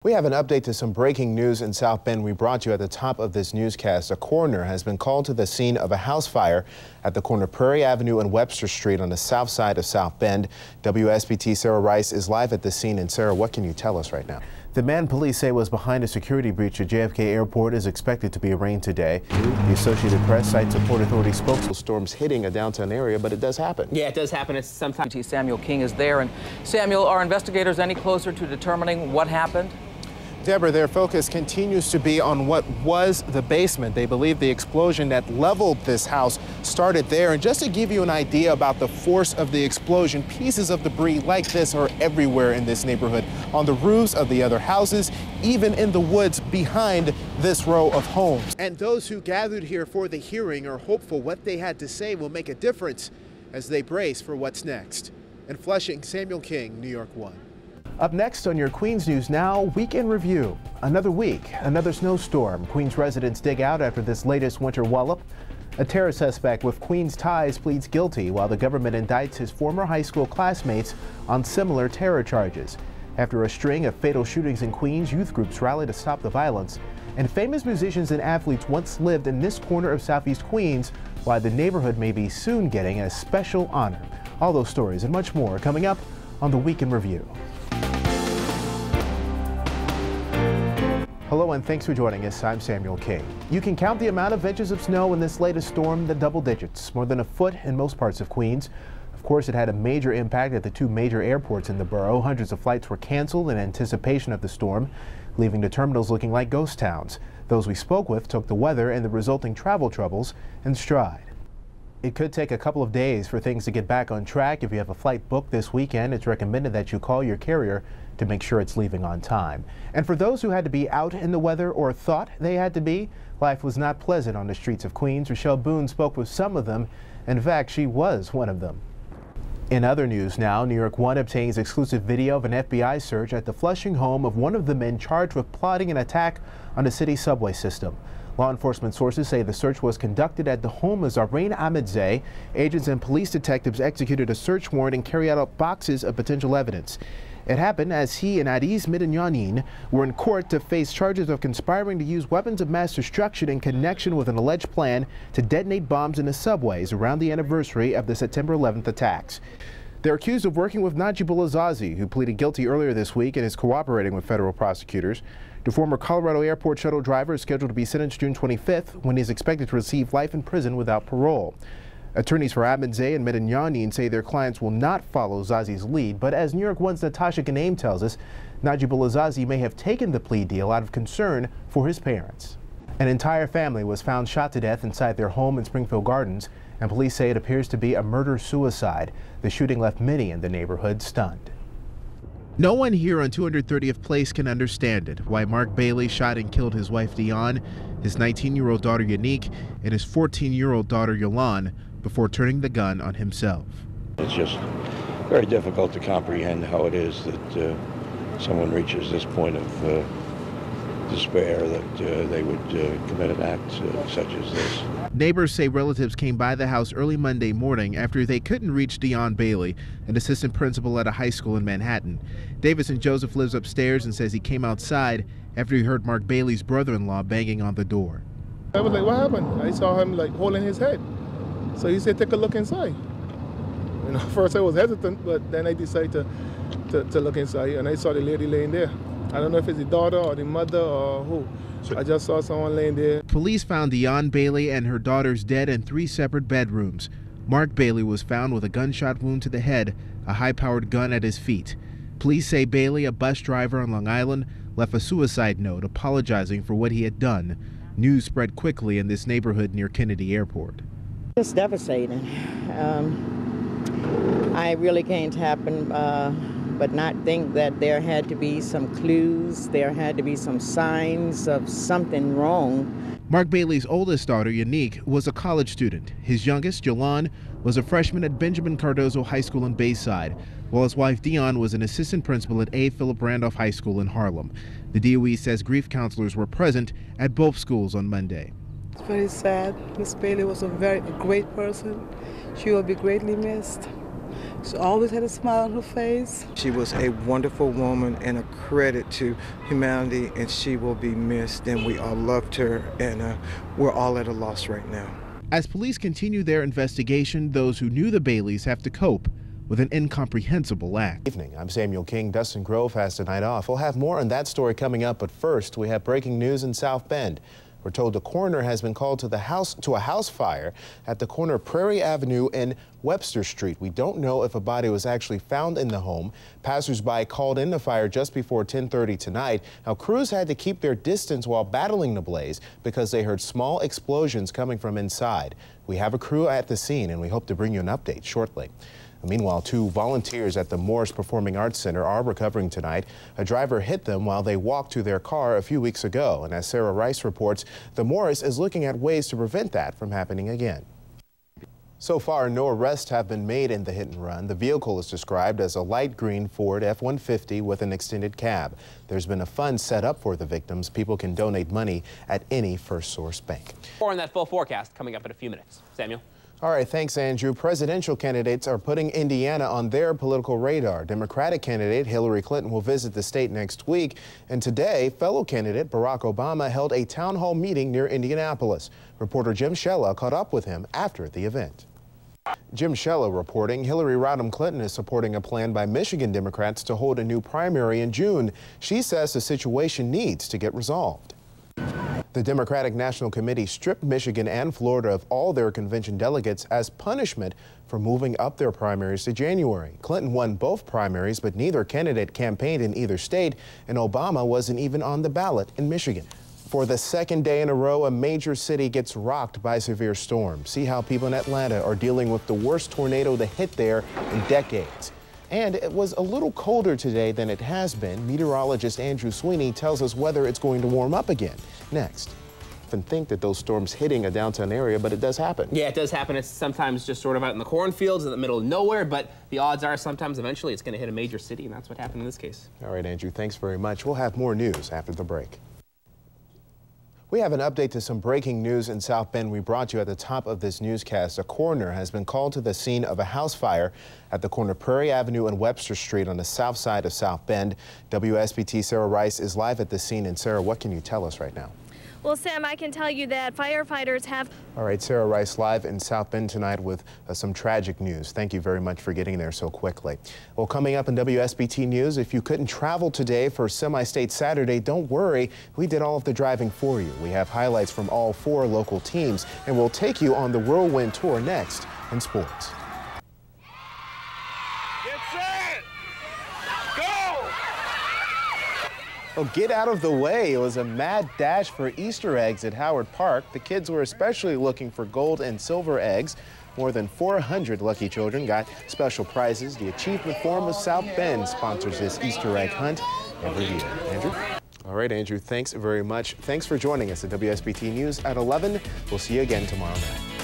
We have an update to some breaking news in South Bend. We brought you at the top of this newscast. A coroner has been called to the scene of a house fire at the corner of Prairie Avenue and Webster Street on the south side of South Bend. WSBT Sarah Rice is live at the scene. And Sarah, what can you tell us right now? The man police say was behind a security breach at JFK Airport is expected to be arraigned today. The Associated Press cites a Port Authority spokesman. Storms hitting a downtown area, but it does happen. Yeah, it does happen. It's sometimes. Samuel King is there. And Samuel, are investigators any closer to determining what happened? Deborah, their focus continues to be on what was the basement. They believe the explosion that leveled this house started there. And just to give you an idea about the force of the explosion, pieces of debris like this are everywhere in this neighborhood, on the roofs of the other houses, even in the woods behind this row of homes. And those who gathered here for the hearing are hopeful what they had to say will make a difference as they brace for what's next. In Flushing, Samuel King, New York 1. Up next on your Queens News Now Weekend Review. Another week, another snowstorm. Queens residents dig out after this latest winter wallop. A terror suspect with Queens ties pleads guilty while the government indicts his former high school classmates on similar terror charges. After a string of fatal shootings in Queens, youth groups rally to stop the violence. And famous musicians and athletes once lived in this corner of Southeast Queens, why the neighborhood may be soon getting a special honor. All those stories and much more coming up on the Weekend Review. Hello and thanks for joining us. I'm Samuel King. You can count the amount of inches of snow in this latest storm, the double digits, more than a foot in most parts of Queens. Of course, it had a major impact at the two major airports in the borough. Hundreds of flights were canceled in anticipation of the storm, leaving the terminals looking like ghost towns. Those we spoke with took the weather and the resulting travel troubles in stride. It could take a couple of days for things to get back on track. If you have a flight booked this weekend, it's recommended that you call your carrier to make sure it's leaving on time. And for those who had to be out in the weather or thought they had to be, life was not pleasant on the streets of Queens. Rochelle Boone spoke with some of them. In fact, she was one of them. In other news now, New York 1 obtains exclusive video of an FBI search at the Flushing home of one of the men charged with plotting an attack on the city's subway system. Law enforcement sources say the search was conducted at the home of Zahrain Ahmadzai. Agents and police detectives executed a search warrant and carried out boxes of potential evidence. It happened as he and Aziz Medinyanin were in court to face charges of conspiring to use weapons of mass destruction in connection with an alleged plan to detonate bombs in the subways around the anniversary of the September 11th attacks. They're accused of working with Najibullah Zazi, who pleaded guilty earlier this week and is cooperating with federal prosecutors. The former Colorado Airport shuttle driver is scheduled to be sentenced June 25th when he is expected to receive life in prison without parole. Attorneys for Ahmadzai and Medinyanin say their clients will not follow Zazi's lead, but as New York 1's Natasha Ghanem tells us, Najibullah Zazi may have taken the plea deal out of concern for his parents. An entire family was found shot to death inside their home in Springfield Gardens, and police say it appears to be a murder-suicide. The shooting left many in the neighborhood stunned. No one here on 230th Place can understand it, why Mark Bailey shot and killed his wife Dion, his 19-year-old daughter Unique, and his 14-year-old daughter Yolan, before turning the gun on himself. It's just very difficult to comprehend how it is that someone reaches this point of despair that they would commit an act such as this. Neighbors say relatives came by the house early Monday morning after they couldn't reach Dion Bailey, an assistant principal at a high school in Manhattan. Davison Joseph lives upstairs and says he came outside after he heard Mark Bailey's brother-in-law banging on the door. I was like, what happened? I saw him like holding his head. So he said, take a look inside. You know, first I was hesitant, but then I decided to look inside, and I saw the lady laying there. I don't know if it's the daughter or the mother or who. I just saw someone laying there. Police found Dion Bailey and her daughters dead in 3 separate bedrooms. Mark Bailey was found with a gunshot wound to the head, a high-powered gun at his feet. Police say Bailey, a bus driver on Long Island, left a suicide note apologizing for what he had done. News spread quickly in this neighborhood near Kennedy Airport. It's devastating. I really can't happen but not think that there had to be some clues, there had to be some signs of something wrong. Mark Bailey's oldest daughter, Unique, was a college student. His youngest, Yolan, was a freshman at Benjamin Cardozo High School in Bayside, while his wife, Dion, was an assistant principal at A. Philip Randolph High School in Harlem. The DOE says grief counselors were present at both schools on Monday. It's very sad. Miss Bailey was a great person. She will be greatly missed. She always had a smile on her face. She was a wonderful woman and a credit to humanity, and she will be missed, and we all loved her, and we're all at a loss right now. As police continue their investigation, those who knew the Baileys have to cope with an incomprehensible act. Evening, I'm Samuel King. Dustin Grove has tonight off. We'll have more on that story coming up, but first we have breaking news in South Bend. We're told the coroner has been called to a house fire at the corner of Prairie Avenue and Webster Street. We don't know if a body was actually found in the home. Passers-by called in the fire just before 10:30 tonight. Now, crews had to keep their distance while battling the blaze because they heard small explosions coming from inside. We have a crew at the scene, and we hope to bring you an update shortly. Meanwhile, 2 volunteers at the Morris Performing Arts Center are recovering tonight. A driver hit them while they walked to their car a few weeks ago. And as Sarah Rice reports, the Morris is looking at ways to prevent that from happening again. So far, no arrests have been made in the hit and run. The vehicle is described as a light green Ford F-150 with an extended cab. There's been a fund set up for the victims. People can donate money at any First Source bank. More on that full forecast coming up in a few minutes. Samuel? All right, thanks, Andrew. Presidential candidates are putting Indiana on their political radar. Democratic candidate Hillary Clinton will visit the state next week. And today, fellow candidate Barack Obama held a town hall meeting near Indianapolis. Reporter Jim Shella caught up with him after the event. Jim Shella reporting Hillary Rodham Clinton is supporting a plan by Michigan Democrats to hold a new primary in June. She says the situation needs to get resolved. The Democratic National Committee stripped Michigan and Florida of all their convention delegates as punishment for moving up their primaries to January. Clinton won both primaries, but neither candidate campaigned in either state, and Obama wasn't even on the ballot in Michigan. For the second day in a row, a major city gets rocked by severe storms. See how people in Atlanta are dealing with the worst tornado to hit there in decades. And it was a little colder today than it has been. Meteorologist Andrew Sweeney tells us whether it's going to warm up again. Next. Often think that those storms hitting a downtown area, but it does happen. Yeah, it does happen. It's sometimes just sort of out in the cornfields in the middle of nowhere, but the odds are sometimes eventually it's going to hit a major city, and that's what happened in this case. All right, Andrew, thanks very much. We'll have more news after the break. We have an update to some breaking news in South Bend we brought you at the top of this newscast. A coroner has been called to the scene of a house fire at the corner of Prairie Avenue and Webster Street on the south side of South Bend. WSBT Sarah Rice is live at the scene. And Sarah, what can you tell us right now? Well, Sam, I can tell you that firefighters have... All right, Sarah Rice live in South Bend tonight with some tragic news. Thank you very much for getting there so quickly. Well, coming up in WSBT News, if you couldn't travel today for Semi-State Saturday, don't worry. We did all of the driving for you. We have highlights from all 4 local teams, and we'll take you on the Whirlwind Tour next in sports. Well, get out of the way. It was a mad dash for Easter eggs at Howard Park. The kids were especially looking for gold and silver eggs. More than 400 lucky children got special prizes. The Achievement Forum of South Bend sponsors this Easter egg hunt every year. Andrew? All right, Andrew, thanks very much. Thanks for joining us at WSBT News at 11. We'll see you again tomorrow night.